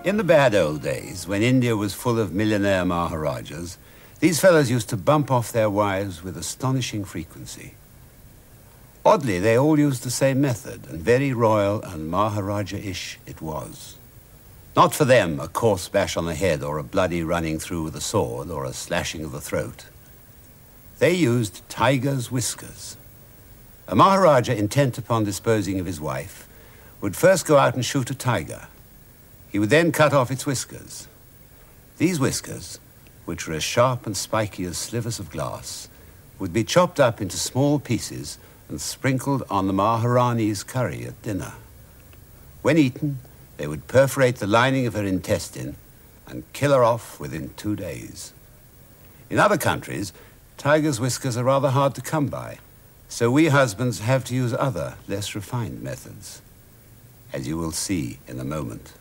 In the bad old days, when India was full of millionaire Maharajas, these fellows used to bump off their wives with astonishing frequency. Oddly, they all used the same method, and very royal and Maharaja-ish it was. Not for them a coarse bash on the head or a bloody running through with a sword or a slashing of the throat. They used tiger's whiskers. A Maharaja intent upon disposing of his wife would first go out and shoot a tiger. He would then cut off its whiskers. These whiskers, which were as sharp and spiky as slivers of glass, would be chopped up into small pieces and sprinkled on the Maharani's curry at dinner. When eaten, they would perforate the lining of her intestine and kill her off within 2 days. In other countries, tiger's whiskers are rather hard to come by, so we husbands have to use other, less refined methods, as you will see in a moment.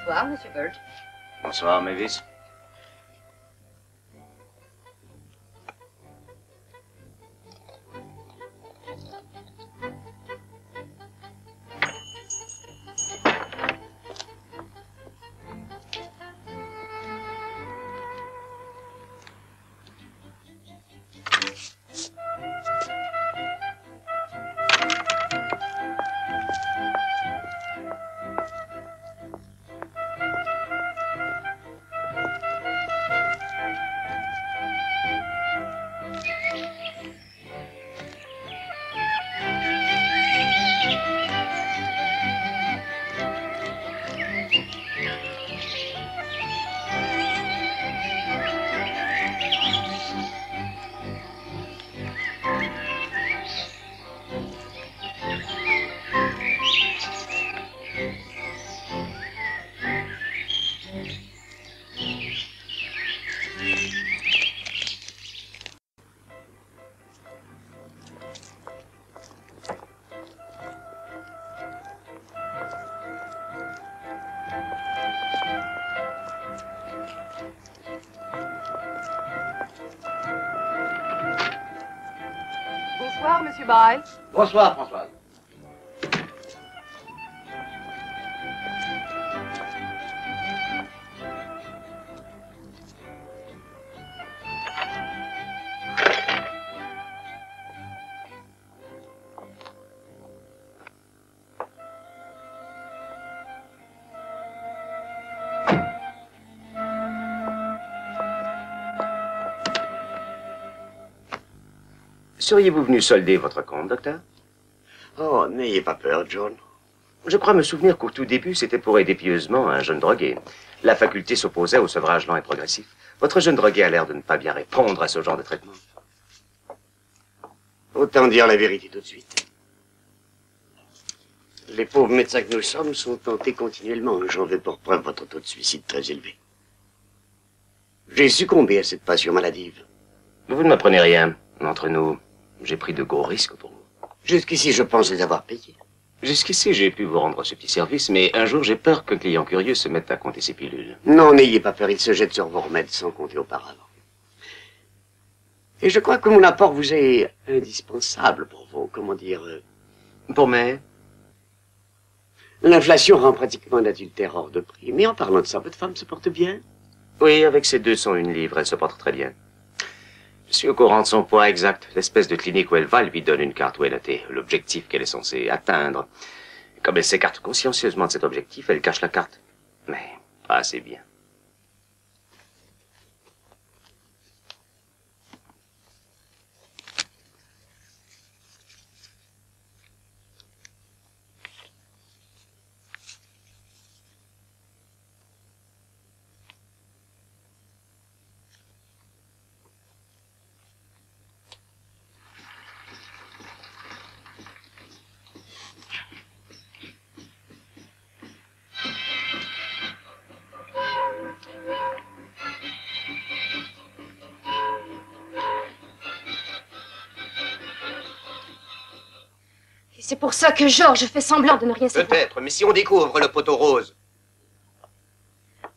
Bonsoir, Monsieur Burt. Bonsoir, Mavis. Bonsoir, Monsieur Bail. Bonsoir, Françoise. Seriez-vous venu solder votre compte, docteur? Oh, n'ayez pas peur, John. Je crois me souvenir qu'au tout début, c'était pour aider pieusement un jeune drogué. La faculté s'opposait au sevrage lent et progressif. Votre jeune drogué a l'air de ne pas bien répondre à ce genre de traitement. Autant dire la vérité tout de suite. Les pauvres médecins que nous sommes sont tentés continuellement. J'en veux pour preuve votre taux de suicide très élevé. J'ai succombé à cette passion maladive. Vous ne m'apprenez rien. Entre nous, j'ai pris de gros risques pour vous. Jusqu'ici, je pense les avoir payés. Jusqu'ici, j'ai pu vous rendre ce petit service, mais un jour, j'ai peur qu'un client curieux se mette à compter ses pilules. Non, n'ayez pas peur, il se jette sur vos remèdes sans compter auparavant. Et je crois que mon apport vous est indispensable pour vos, comment dire... Pour mes... L'inflation rend pratiquement l'adultère hors de prix. Mais en parlant de ça, votre femme se porte bien? Oui, avec ses 201 livres, elle se porte très bien. Je suis au courant de son poids exact. L'espèce de clinique où elle va lui donne une carte où est noté l'objectif qu'elle est censée atteindre. Comme elle s'écarte consciencieusement de cet objectif, elle cache la carte. Mais pas assez bien. c'est pour ça que Georges fait semblant de ne rien savoir. Peut-être, mais si on découvre le poteau rose?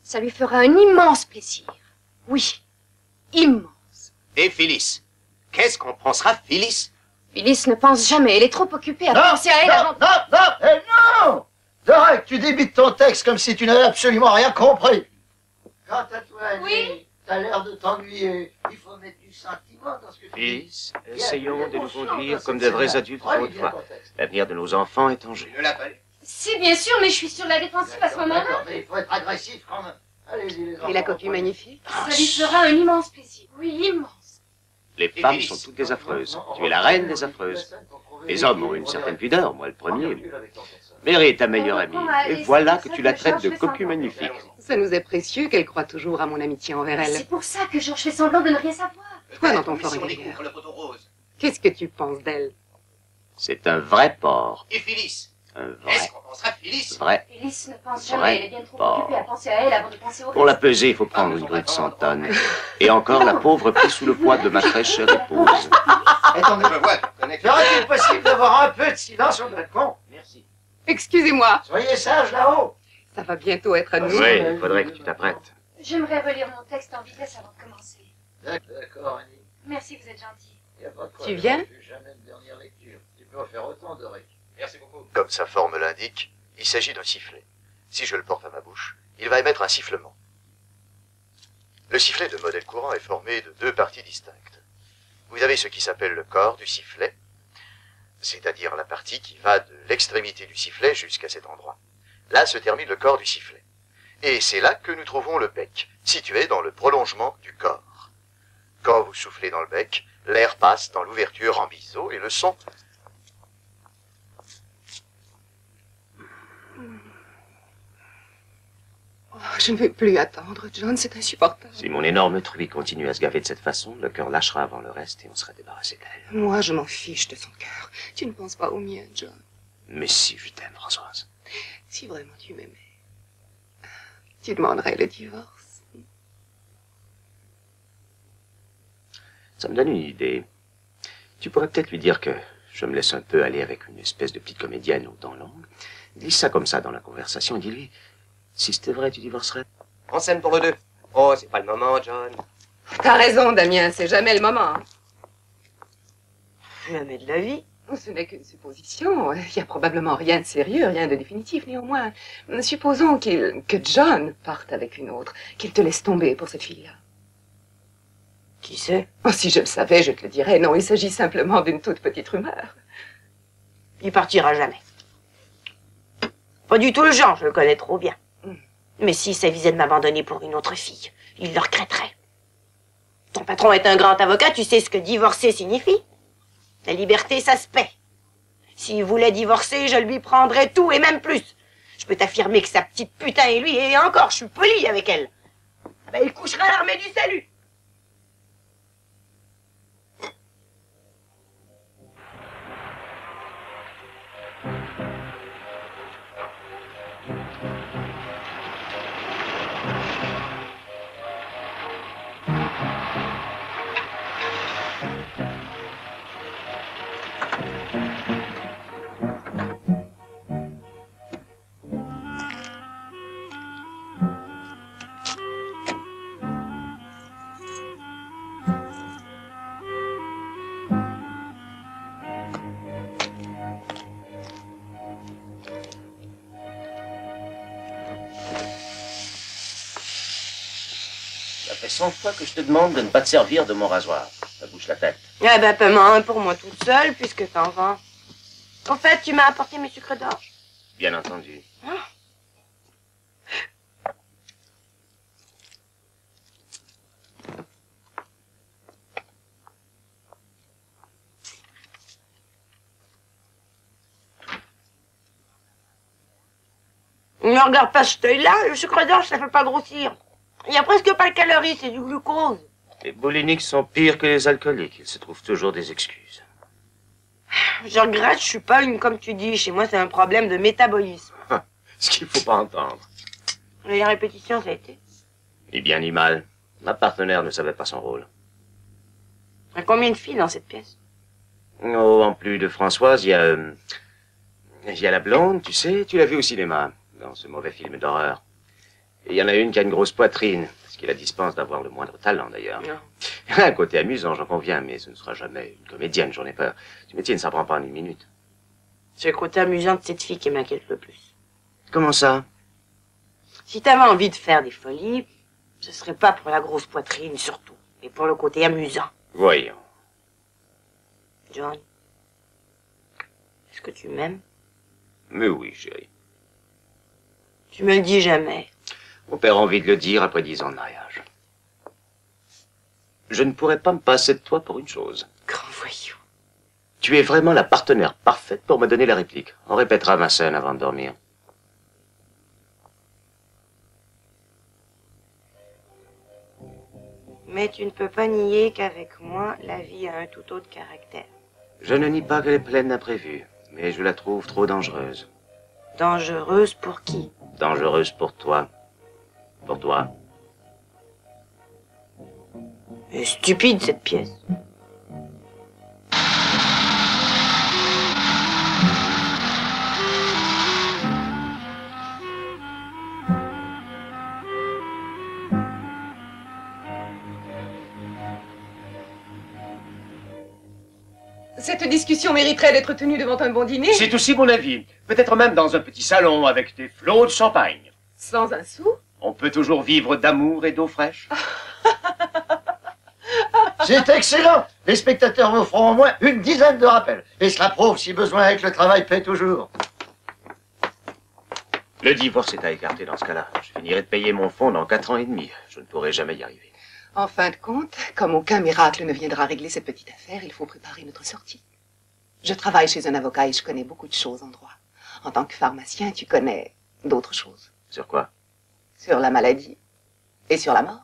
Ça lui fera un immense plaisir. Oui, immense. Et Phyllis? Qu'est-ce qu'on pensera Phyllis? Phyllis ne pense jamais. Elle est trop occupée à penser à elle avant... Non! Dorec, tu débites ton texte comme si tu n'avais absolument rien compris. Quant à toi, Annie, Oui? t'as l'air de t'ennuyer. Il faut mettre du sentiment dans ce que tu dis. Phyllis, essayons de nous conduire comme de vrais adultes autrefois. L'avenir de nos enfants est en jeu. Si, bien sûr, mais je suis sur la défensive à ce moment-là. D'accord, mais il faut être agressif quand même. Allez-y, les enfants. Et la copie magnifique? Ça lui fera un immense plaisir. Oui, immense. Les femmes sont toutes des affreuses. Tu es la reine des affreuses. Les hommes ont une certaine pudeur, moi le premier. Mary est ta meilleure amie. Et voilà que tu la traites de cocu magnifique. Ça nous est précieux qu'elle croit toujours à mon amitié envers elle. C'est pour ça que Georges fait semblant de ne rien savoir. Toi, dans ton fort intérieur, qu'est-ce que tu penses d'elle? C'est un vrai porc. Et Phyllis? Un vrai. qu'on pensera Phyllis? Vrai. Phyllis ne pense Vrai. jamais. Elle est bien trop Porc. occupée à penser à elle avant de penser au Pour la reste. peser, il faut prendre une grue de 100 tonnes. Et encore, la pauvre pris sous le poids de ma très chère épouse. Attendez, serait-il possible d'avoir un peu de silence au balcon? Merci. Excusez-moi, Soyez sage là-haut. ça va bientôt être à nous. Oui, il faudrait que tu t'apprêtes. J'aimerais relire mon texte en vitesse avant de commencer. D'accord, Annie. Merci, vous êtes gentil. Y a pas de quoi. Tu viens? Je fais jamais de dernière lecture. Tu peux en faire autant, Dorec. Merci beaucoup. Comme sa forme l'indique, il s'agit d'un sifflet. Si je le porte à ma bouche, il va émettre un sifflement. Le sifflet de modèle courant est formé de deux parties distinctes. Vous avez ce qui s'appelle le corps du sifflet, c'est-à-dire la partie qui va de l'extrémité du sifflet jusqu'à cet endroit. Là se termine le corps du sifflet. Et c'est là que nous trouvons le bec, situé dans le prolongement du corps. Quand vous soufflez dans le bec, l'air passe dans l'ouverture en biseau et le son... Oh, je ne veux plus attendre, John, c'est insupportable. Si mon énorme truie continue à se gaver de cette façon, le cœur lâchera avant le reste et on sera débarrassé d'elle. Moi, je m'en fiche de son cœur. Tu ne penses pas au mien, John. Mais si je t'aime, Françoise. Si vraiment tu m'aimais, tu demanderais le divorce. Ça me donne une idée. Tu pourrais peut-être lui dire que je me laisse un peu aller avec une espèce de petite comédienne aux dents longues. Glisse ça comme ça dans la conversation et dis-lui, si c'était vrai, tu divorcerais. En scène pour le 2. Oh, c'est pas le moment, John. T'as raison, Damien, c'est jamais le moment. hein. Jamais de la vie. Ce n'est qu'une supposition. Il y a probablement rien de sérieux, rien de définitif, néanmoins. Supposons que John parte avec une autre, qu'il te laisse tomber pour cette fille-là. Qui sait? Oh, si je le savais, je te le dirais. Non, il s'agit simplement d'une toute petite rumeur. Il partira jamais. Pas du tout le genre, je le connais trop bien. Mais s'il s'avisait de m'abandonner pour une autre fille, il le regretterait. Ton patron est un grand avocat, tu sais ce que divorcer signifie? La liberté, ça se paie. S'il voulait divorcer, je lui prendrais tout et même plus. Je peux t'affirmer que sa petite putain et lui, et encore, je suis poli avec elle. Ben, il couchera à l'armée du salut. Ça fait 100 fois que je te demande de ne pas te servir de mon rasoir. Ça bouge la tête. Ah ben, paie-moi un pour moi toute seule, puisque t'en vends. En fait, tu m'as apporté mes sucres d'orge. Bien entendu. Ne regarde pas cet œil-là, le sucre d'orge, ça fait pas grossir. Il y a presque pas de calories, c'est du glucose. Les boulimiques sont pires que les alcooliques. Ils se trouvent toujours des excuses. Je regrette, je suis pas une comme tu dis. Chez moi, c'est un problème de métabolisme. Ce qu'il faut pas entendre. Les répétitions, ça a été. Ni bien ni mal. Ma partenaire ne savait pas son rôle. Il y a combien de filles dans cette pièce? Oh, en plus de Françoise, il y a Il y a la blonde, tu sais, tu l'as vue au cinéma, dans ce mauvais film d'horreur. Et il y en a une qui a une grosse poitrine, ce qui la dispense d'avoir le moindre talent, d'ailleurs. Un côté amusant, j'en conviens, mais ce ne sera jamais une comédienne, j'en ai peur. Ce métier ne s'apprend pas en une minute. C'est le côté amusant de cette fille qui m'inquiète le plus. Comment ça? Si t'avais envie de faire des folies, ce serait pas pour la grosse poitrine, surtout, mais pour le côté amusant. Voyons. John, est-ce que tu m'aimes? Mais oui, chérie. Tu me le dis jamais. Mon père a envie de le dire après 10 ans de mariage. Je ne pourrais pas me passer de toi pour une chose. Grand voyou. Tu es vraiment la partenaire parfaite pour me donner la réplique. On répétera ma scène avant de dormir. Mais tu ne peux pas nier qu'avec moi, la vie a un tout autre caractère. Je ne nie pas qu'elle est pleine d'imprévus, mais je la trouve trop dangereuse. Dangereuse pour qui? Dangereuse pour toi. Pour toi. Elle est stupide, cette pièce. Cette discussion mériterait d'être tenue devant un bon dîner. C'est aussi mon avis. Peut-être même dans un petit salon avec des flots de champagne. Sans un sou. On peut toujours vivre d'amour et d'eau fraîche. C'est excellent. Les spectateurs vous feront au moins une dizaine de rappels. Et cela prouve, si besoin est, que le travail paie toujours. Le divorce est à écarter dans ce cas-là. Je finirai de payer mon fonds dans 4 ans et demi. Je ne pourrai jamais y arriver. En fin de compte, comme aucun miracle ne viendra régler cette petite affaire, il faut préparer notre sortie. Je travaille chez un avocat et je connais beaucoup de choses en droit. En tant que pharmacien, tu connais d'autres choses. Sur quoi? Sur la maladie et sur la mort.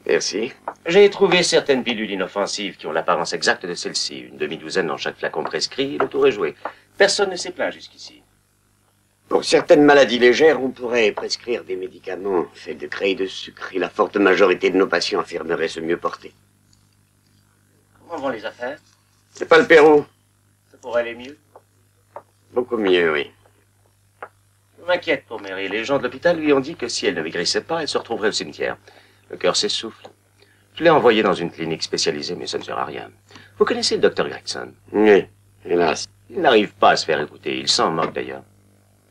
Merci. J'ai trouvé certaines pilules inoffensives qui ont l'apparence exacte de celle-ci. Une demi-douzaine dans chaque flacon prescrit, le tour est joué. Personne ne s'est plaint jusqu'ici. Pour certaines maladies légères, on pourrait prescrire des médicaments faits de craie et de sucre, et la forte majorité de nos patients affirmerait se mieux porter. Comment vont les affaires? C'est pas le Pérou. Ça pourrait aller mieux. Beaucoup mieux, oui. Je m'inquiète pour Mary. Les gens de l'hôpital lui ont dit que si elle ne maigrissait pas, elle se retrouverait au cimetière. Le cœur s'essouffle. Je l'ai envoyée dans une clinique spécialisée, mais ça ne sert à rien. Vous connaissez le docteur Gregson? Oui, hélas. Il n'arrive pas à se faire écouter. Il s'en moque d'ailleurs.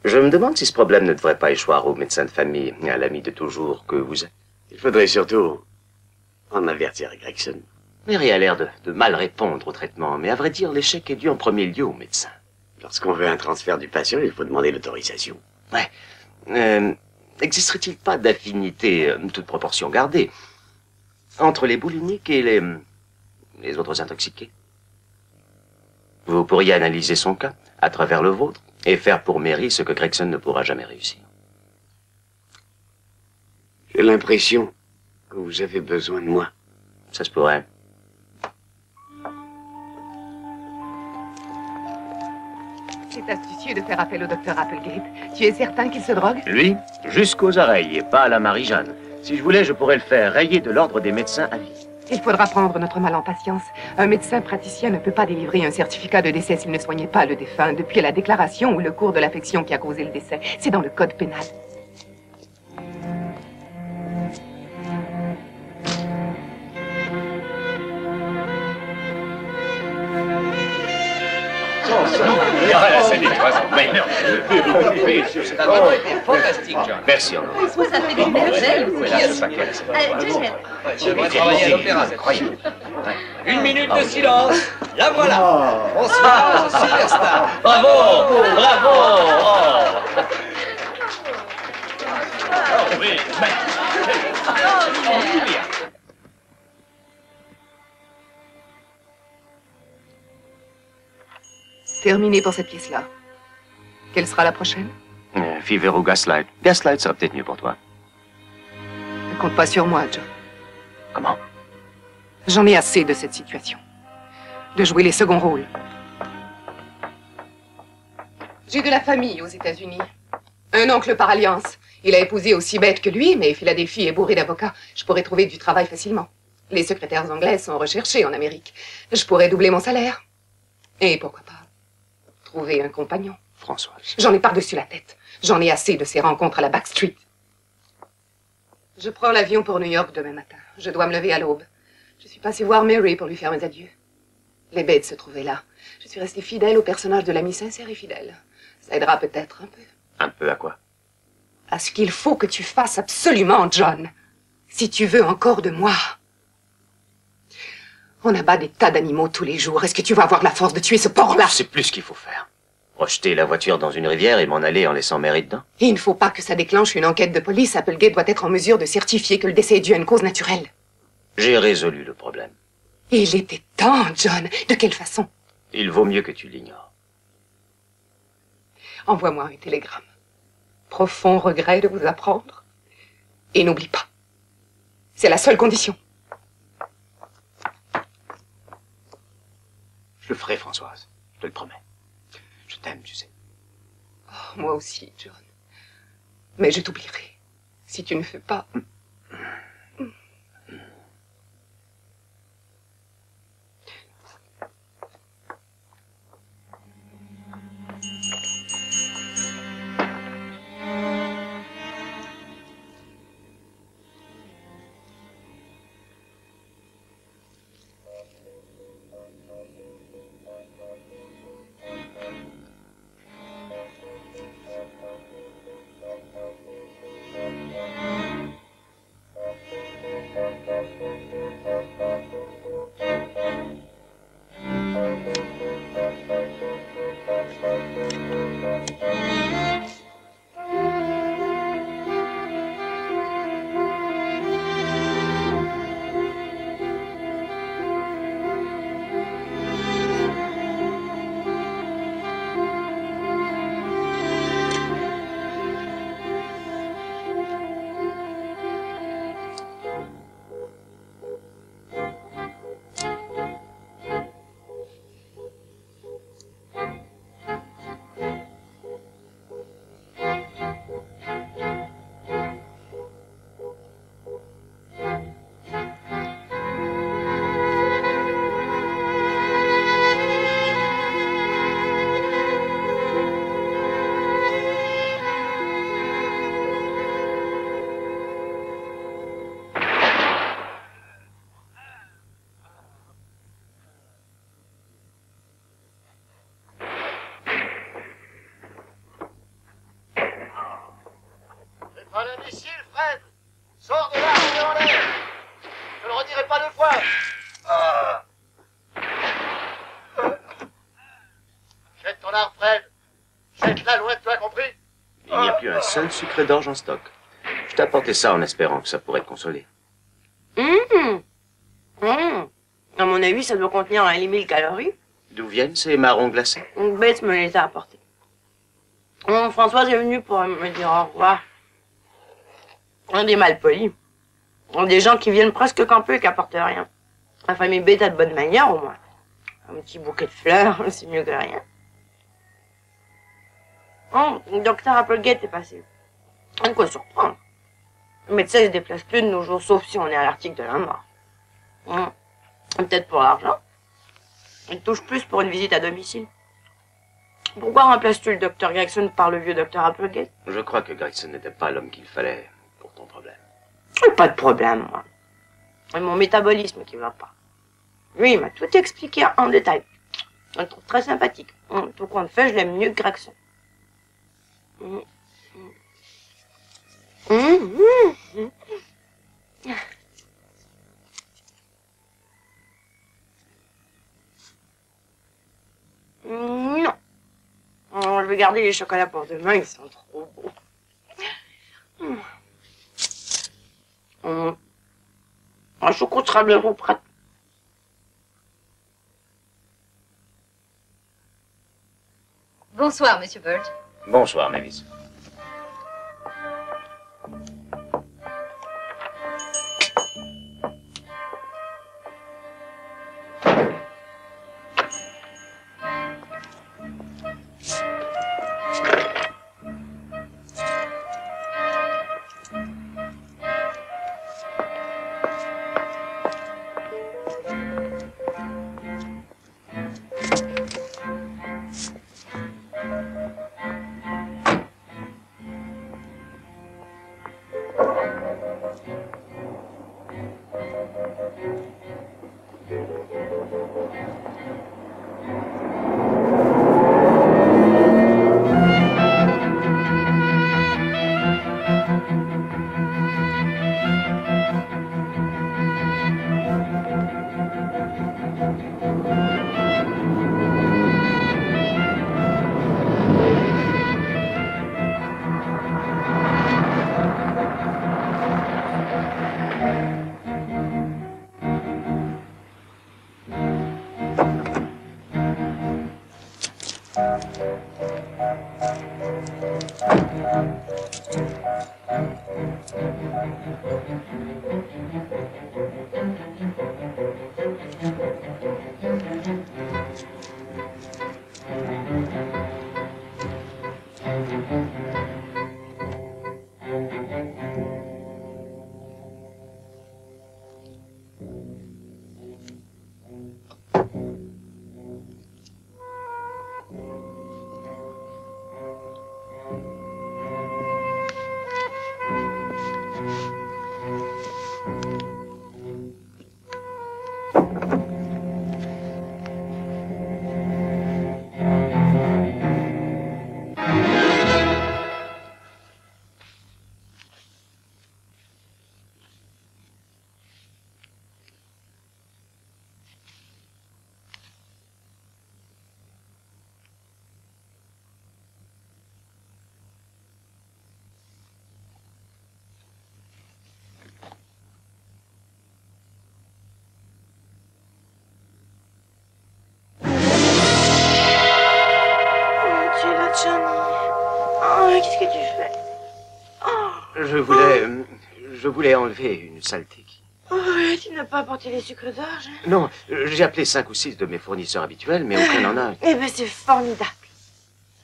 Je me demande si ce problème ne devrait pas échoir au médecin de famille et à l'ami de toujours que vous êtes. Il faudrait surtout en avertir Gregson. Mary a l'air de mal répondre au traitement, mais à vrai dire, l'échec est dû en premier lieu au médecin. Lorsqu'on veut un transfert du patient, il faut demander l'autorisation. Ouais. N'existerait-il pas d'affinité, toute proportion gardée, entre les boulimiques et les autres intoxiqués? Vous pourriez analyser son cas, à travers le vôtre, et faire pour Mary ce que Gregson ne pourra jamais réussir. J'ai l'impression que vous avez besoin de moi. Ça se pourrait. C'est astucieux de faire appel au docteur Applegate. Tu es certain qu'il se drogue? Lui, jusqu'aux oreilles, et pas à la Marie-Jeanne. Si je voulais, je pourrais le faire rayer de l'ordre des médecins à vie. Il faudra prendre notre mal en patience. Un médecin praticien ne peut pas délivrer un certificat de décès s'il ne soignait pas le défunt, depuis la déclaration ou le cours de l'affection qui a causé le décès. C'est dans le code pénal. C'est un moment fantastique, John. Merci, Ça fait des merveilles. Tu devrais travailler à l'opéra, c'est incroyable. Une minute de silence. La voilà. Bonsoir, superstar. Bravo, bravo. Oh oui, Terminé pour cette pièce-là. Quelle sera la prochaine? Fever ou Gaslight. Gaslight sera peut-être mieux pour toi. Ne compte pas sur moi, John. Comment? J'en ai assez de cette situation. De jouer les seconds rôles. J'ai de la famille aux États-Unis. Un oncle par alliance. Il a épousé aussi bête que lui, mais Philadelphie est bourré d'avocats. Je pourrais trouver du travail facilement. Les secrétaires anglaises sont recherchées en Amérique. Je pourrais doubler mon salaire. Et pourquoi pas trouver un compagnon. Françoise. J'en ai par-dessus la tête. J'en ai assez de ces rencontres à la Back Street. Je prends l'avion pour New York demain matin. Je dois me lever à l'aube. Je suis passée voir Mary pour lui faire mes adieux. Les bêtes se trouvaient là. Je suis restée fidèle au personnage de l'ami sincère et fidèle. Ça aidera peut-être un peu. Un peu à quoi? À ce qu'il faut que tu fasses absolument, John. Si tu veux encore de moi. On abat des tas d'animaux tous les jours. Est-ce que tu vas avoir la force de tuer ce porc-là? Je sais plus ce qu'il faut faire. Rejeter la voiture dans une rivière et m'en aller en laissant Mary dedans? Et il ne faut pas que ça déclenche une enquête de police. Applegate doit être en mesure de certifier que le décès est dû à une cause naturelle. J'ai résolu le problème. Il était temps, John. De quelle façon? Il vaut mieux que tu l'ignores. Envoie-moi un télégramme. Profond regret de vous apprendre. Et n'oublie pas. C'est la seule condition. Je le ferai, Françoise. Je te le promets. Je t'aime, tu sais. Oh, moi aussi, John. Mais je t'oublierai. Si tu ne fais pas... Un imbécile, Fred! Sors de là, mets en l'air! Je ne le redirai pas 2 fois! Jette ton arme, Fred! Jette-la loin de toi, compris? Il n'y a plus un seul sucre d'orge en stock. Je t'ai apporté ça en espérant que ça pourrait te consoler. À mon avis, ça doit contenir 1000 calories. D'où viennent ces marrons glacés? Une bête me les a apportés. Françoise est venue pour me dire au revoir. On des malpolis. Des gens qui viennent presque camper et qui apportent rien. La famille bête a de bonnes manières, au moins. Un petit bouquet de fleurs, c'est mieux que rien. Oh, le docteur Applegate est passé. De quoi surprendre. Le médecin ne se déplace plus de nos jours, sauf si on est à l'article de la mort. Peut-être pour l'argent. Il touche plus pour une visite à domicile. Pourquoi remplaces-tu le docteur Gregson par le vieux docteur Applegate? Je crois que Gregson n'était pas l'homme qu'il fallait pour ton problème. Pas de problème, moi. C'est mon métabolisme qui va pas. Lui, il m'a tout expliqué en détail. Je le trouve très sympathique. Tout compte fait, je l'aime mieux que Gregson. Non. Je vais garder les chocolats pour demain, ils sont trop beaux. Un choucroute sera bientôt prête. Bonsoir, Monsieur Bird. Bonsoir, Mavis. Qu'est-ce que tu fais? Je voulais enlever une saleté. Oh, tu n'as pas apporté les sucres d'orge? Non, j'ai appelé 5 ou 6 de mes fournisseurs habituels, mais aucun n'en a. Eh ben, c'est formidable.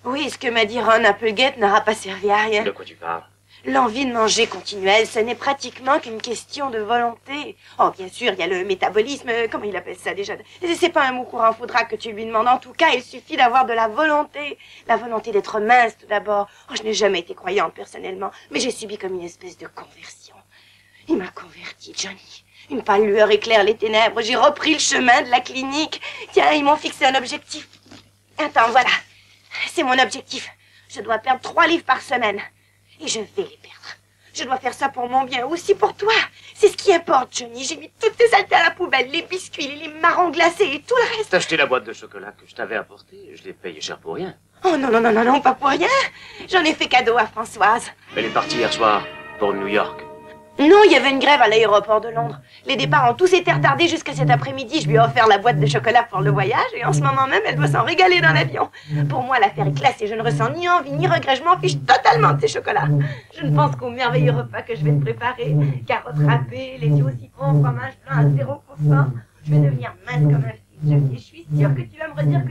Oui, ce que m'a dit Ron Applegate n'aura pas servi à rien. De quoi tu parles? L'envie de manger continuelle, ce n'est pratiquement qu'une question de volonté. Oh, bien sûr, il y a le métabolisme, comment il appelle ça déjà? C'est pas un mot courant, faudra que tu lui demandes. En tout cas, il suffit d'avoir de la volonté. La volonté d'être mince, tout d'abord. Oh, je n'ai jamais été croyante, personnellement, mais j'ai subi comme une espèce de conversion. Il m'a converti, Johnny. Une pâle lueur éclaire les ténèbres. J'ai repris le chemin de la clinique. Tiens, ils m'ont fixé un objectif. Attends, voilà. C'est mon objectif. Je dois perdre 3 livres par semaine. Et je vais les perdre. Je dois faire ça pour mon bien, aussi pour toi. C'est ce qui importe, Johnny. J'ai mis toutes tes saletés à la poubelle, les biscuits, les marrons glacés et tout le reste. T'as acheté la boîte de chocolat que je t'avais apportée. Je l'ai payé cher pour rien. Oh non, non, non, non, non, pas pour rien. J'en ai fait cadeau à Françoise. Elle est partie hier soir pour New York. Non, il y avait une grève à l'aéroport de Londres. Les départs ont tous été retardés jusqu'à cet après-midi. Je lui ai offert la boîte de chocolat pour le voyage et en ce moment même, elle doit s'en régaler dans l'avion. Pour moi, l'affaire est classée. Je ne ressens ni envie ni regret. Je m'en fiche totalement de ces chocolats. Je ne pense qu'au merveilleux repas que je vais te préparer. Carottes râpées, laitue au citron, fromage blanc à 0%. Je vais devenir mince comme un fils. Je suis sûre que tu vas me redire